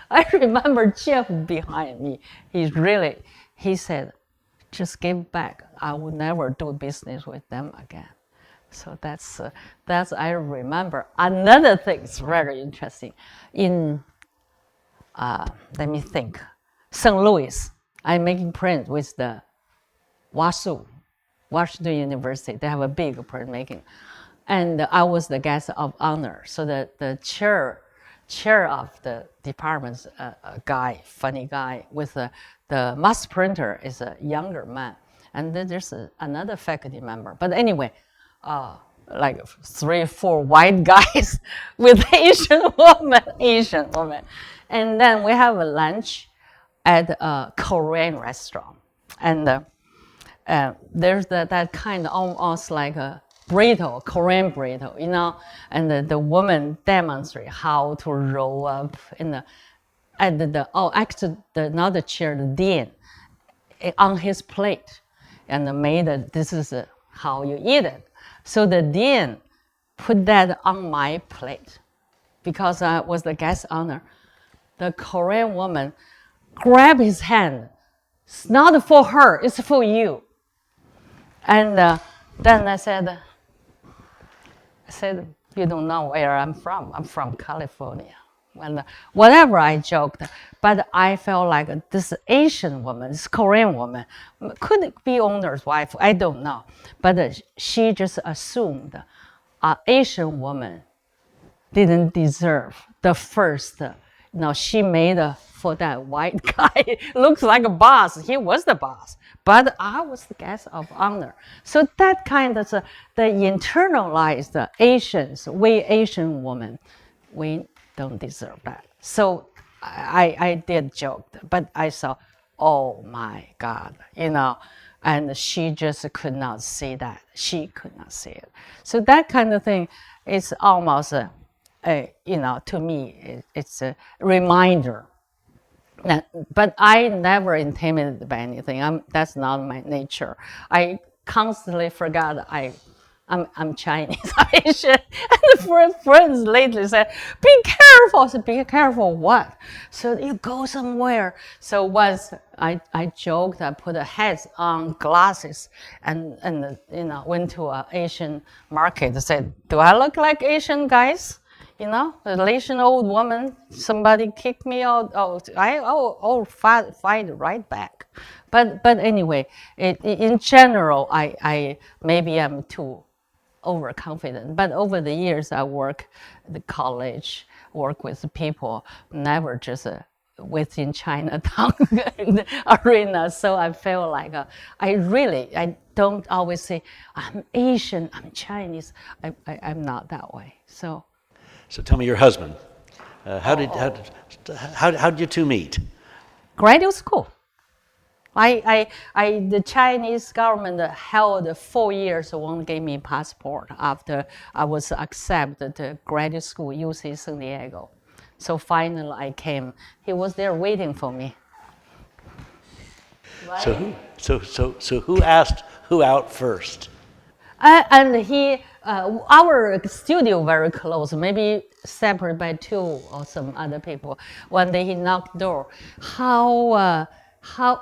Speaker 2: I remember Jeff behind me. He said, just give back. I will never do business with them again. So that's I remember. Another thing is very interesting. In, let me think, St. Louis, I'm making print with the Washington University. They have a big printmaking, and I was the guest of honor. So the chair of the department's a guy, funny guy, with the master printer is a younger man, and then there's another faculty member. But anyway, like 3, 4 white guys with Asian woman, and then we have a lunch at a Korean restaurant, and there's that kind of almost like a burrito, Korean burrito, and the woman demonstrate how to roll up actually another chair, the dean, on his plate, and made this is how you eat it. So the dean put that on my plate because I was the guest honor. The Korean woman grabbed his hand. It's not for her, it's for you. And then I said, you don't know where I'm from. I'm from California. And whatever I joked, but I felt like this Asian woman, this Korean woman, could it be owner's wife? I don't know. But she just assumed an Asian woman didn't deserve the first. She made for that white guy. Looks like a boss. He was the boss. But I was the guest of honor. So that kind of the internalized Asians, we Asian women, we don't deserve that. So I did joke, but I saw, oh my God, and she just could not see that. She could not see it. So that kind of thing is almost, to me, it's a reminder. But I never intimidated by anything. That's not my nature. I constantly forgot I I'm Chinese, I'm Asian. And the friends lately said, be careful. I said, be careful what? So you go somewhere. So once I joked, I put a hat on, glasses, and went to an Asian market. I said, do I look like Asian guys? The Asian old woman, somebody kicked me out. I'll fight right back. But anyway, in general, I maybe I'm too overconfident. But over the years, I work at the college, work with people, never just within Chinatown arena. So I feel like I don't always say I'm Asian, I'm Chinese. I'm not that way. So
Speaker 1: tell me your husband. How did you two meet?
Speaker 2: graduate school. The Chinese government held 4 years, won't give me passport after I was accepted to graduate school, UC San Diego. So finally I came. He was there waiting for me.
Speaker 1: So who asked who out first?
Speaker 2: And our studio very close, maybe separate by 2 or some other people. One day he knocked the door. How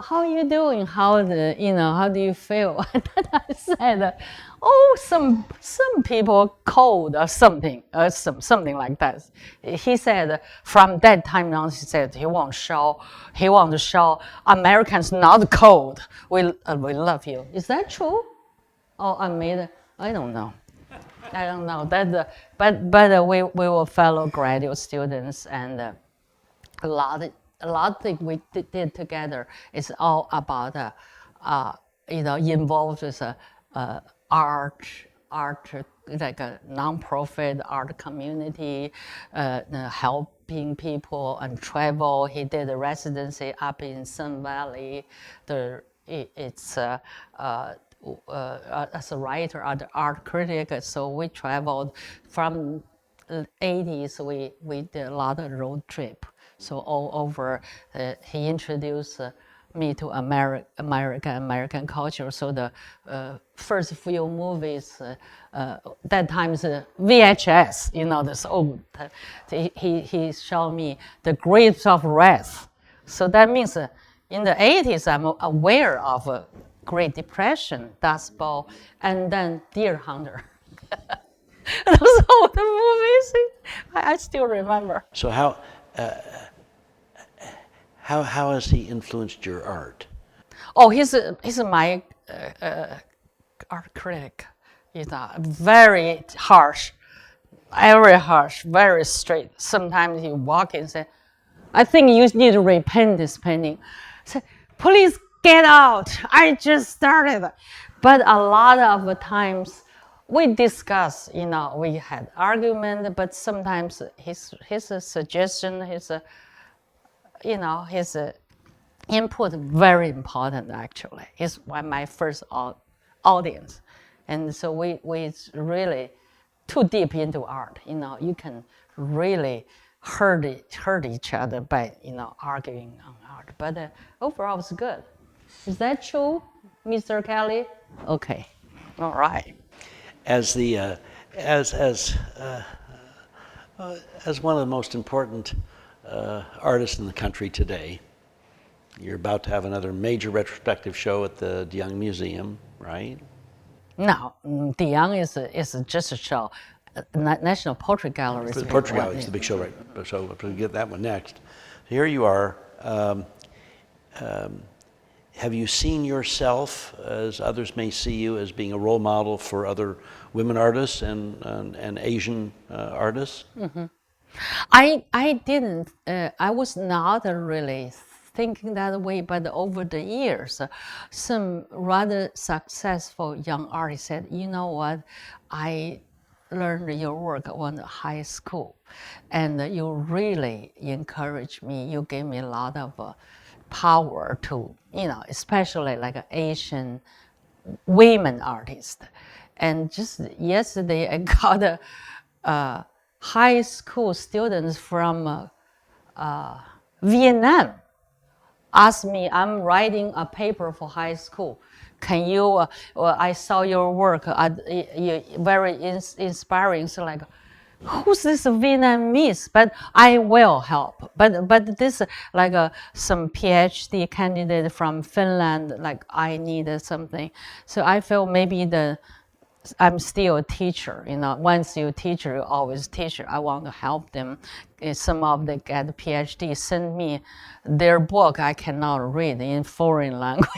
Speaker 2: are you doing? How do you feel? And then I said, some people cold or something, something like that. He said from that time on, he said he want to show Americans not cold. We love you. Is that true? Oh, I don't know. But we were fellow graduate students, and a lot of things we did together is all about involved with art, like a non-profit art community, helping people and travel. He did a residency up in Sun Valley. As a writer, as an art critic, so we traveled from the 80s. We did a lot of road trip. So all over, he introduced me to American culture. So the first few movies, that time's VHS, this old. He showed me The Grapes of Wrath. So that means in the 80s, I'm aware of Great Depression, Dust Bowl, and then Deer Hunter. Those old movies, I still remember.
Speaker 1: So how has he influenced your art?
Speaker 2: Oh, he's my art critic. Very harsh, very straight. Sometimes he walk in and say, I think you need to repaint this painting. Say, please get out. I just started. But a lot of times we discuss, we had argument, but sometimes his suggestion, his input very important actually. He's my first audience. And so we really too deep into art. You can really hurt each other by arguing on art. But overall it's good. Is that true, Mr. Kelly? Okay, all right.
Speaker 1: As the as one of the most important artists in the country today, you're about to have another major retrospective show at the De Young Museum, right?
Speaker 2: No, De Young is just a show. National Portrait Gallery.
Speaker 1: The Portrait Gallery is the big show, right? So we'll get that one next. Here you are. Have you seen yourself, as others may see you, as being a role model for other women artists and Asian artists?
Speaker 2: Mm-hmm. I didn't. I was not really thinking that way, but over the years, some rather successful young artists said, you know what, I learned your work when high school, and you really encouraged me. You gave me a lot of power to, especially like Asian women artists. And just yesterday, I got a high school students from Vietnam ask me, I'm writing a paper for high school. Can you, I saw your work, very inspiring. So like, who's this Vietnamese? But I will help. But this like some PhD candidate from Finland, like I needed something. So I felt maybe I'm still a teacher, once you're a teacher, you're always a teacher. I want to help them. Some of them get a PhD, send me their book I cannot read in foreign language.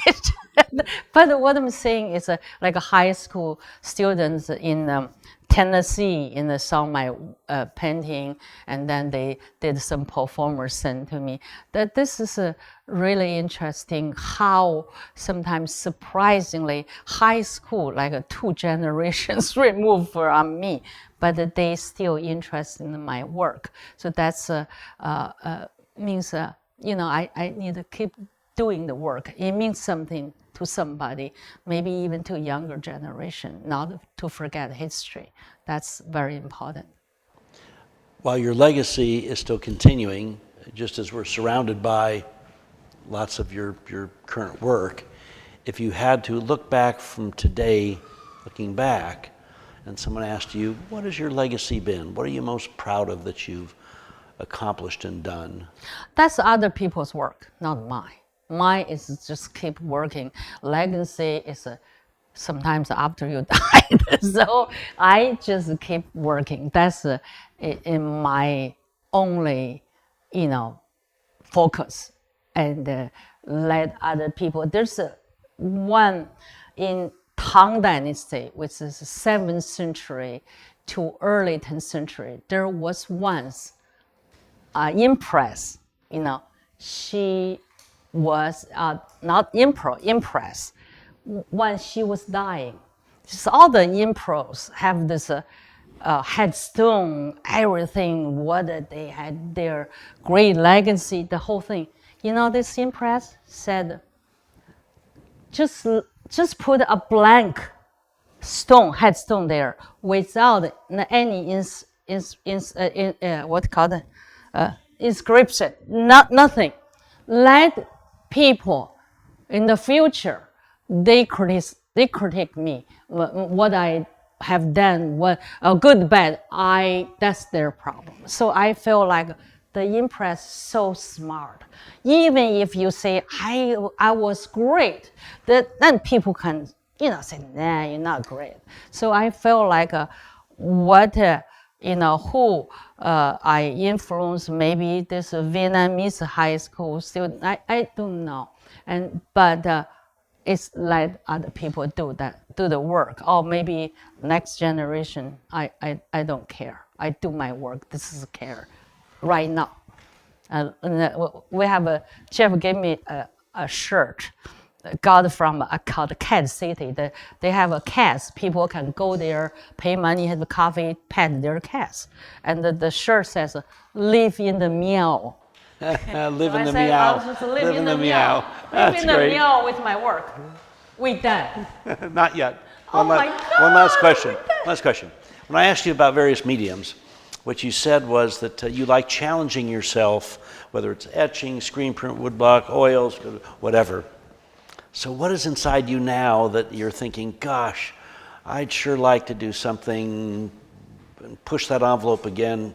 Speaker 2: But what I'm saying is like a high school students in Tennessee saw my painting, and then they did some performers sent to me. That this is really interesting how sometimes surprisingly high school, like 2 generations removed from me, but they still interested in my work. So that's means I need to keep doing the work. It means something to somebody, maybe even to younger generation, not to forget history. That's very important.
Speaker 1: While your legacy is still continuing, just as we're surrounded by lots of your current work, if you had to look back from today, looking back, and someone asked you, what has your legacy been? What are you most proud of that you've accomplished and done?
Speaker 2: That's other people's work, not mine. Mine is just keep working. Legacy is sometimes after you die. So I just keep working. That's in my only, focus, and let other people. There's one in Tang Dynasty, which is 7th century to early 10th century. There was once an empress, she was not empress. When she was dying, just all the emperors have this headstone, everything, what they had, their great legacy, the whole thing. This empress said, just put a blank headstone there, without any inscription, nothing. Let people in the future, they critique me, what I have done, what good, bad. That's their problem. So I feel like the empress so smart. Even if you say I was great, then people can say, nah, you're not great. So I feel like who I influenced, maybe this Vietnamese high school student, I don't know. But it's let other people do the work, or maybe next generation. I don't care. I do my work. This is care, right now. We have Jeff gave me a shirt, got from called Cat City. They have a cats. People can go there, pay money, have a coffee, pet their cats. And the shirt says, "Live in the meow."
Speaker 1: Live in the
Speaker 2: I
Speaker 1: meow.
Speaker 2: I'll just live in the meow. Live in the meow with my work. We done.
Speaker 1: Not yet.
Speaker 2: Oh my God,
Speaker 1: One last question. Last question. When I asked you about various mediums, what you said was that you like challenging yourself, whether it's etching, screen print, woodblock, oils, whatever. So what is inside you now that you're thinking, gosh, I'd sure like to do something, push that envelope again,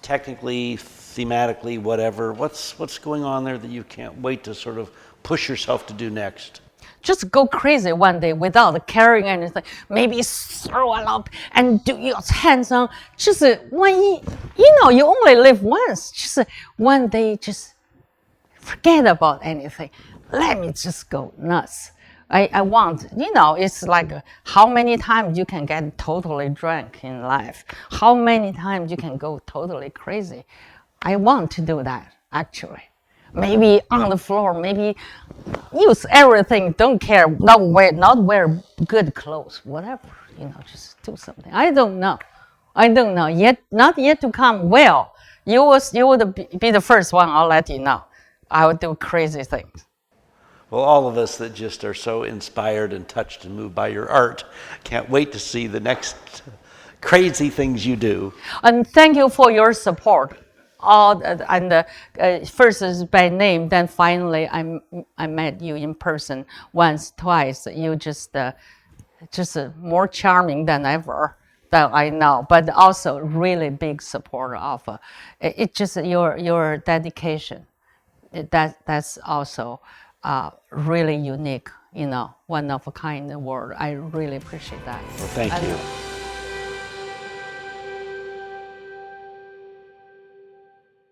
Speaker 1: technically, thematically, whatever. What's going on there that you can't wait to sort of push yourself to do next?
Speaker 2: Just go crazy one day without carrying anything. Maybe throw it up and do your hands on. Just when you only live once. Just one day, just forget about anything. Let me just go nuts. I want, it's like how many times you can get totally drunk in life. How many times you can go totally crazy. I want to do that, actually. Maybe on the floor, maybe use everything, don't care, not wear good clothes, whatever, just do something. I don't know, yet, not yet to come. Well, you would be the first one, I'll let you know. I would do crazy things.
Speaker 1: Well, all of us that just are so inspired and touched and moved by your art can't wait to see the next crazy things you do.
Speaker 2: And thank you for your support. first is by name, then finally I met you in person once, twice. You just more charming than ever that I know, but also really big supporter of it. Just your dedication. That's also really unique. One of a kind in the world. I really appreciate that.
Speaker 1: Well, thank you.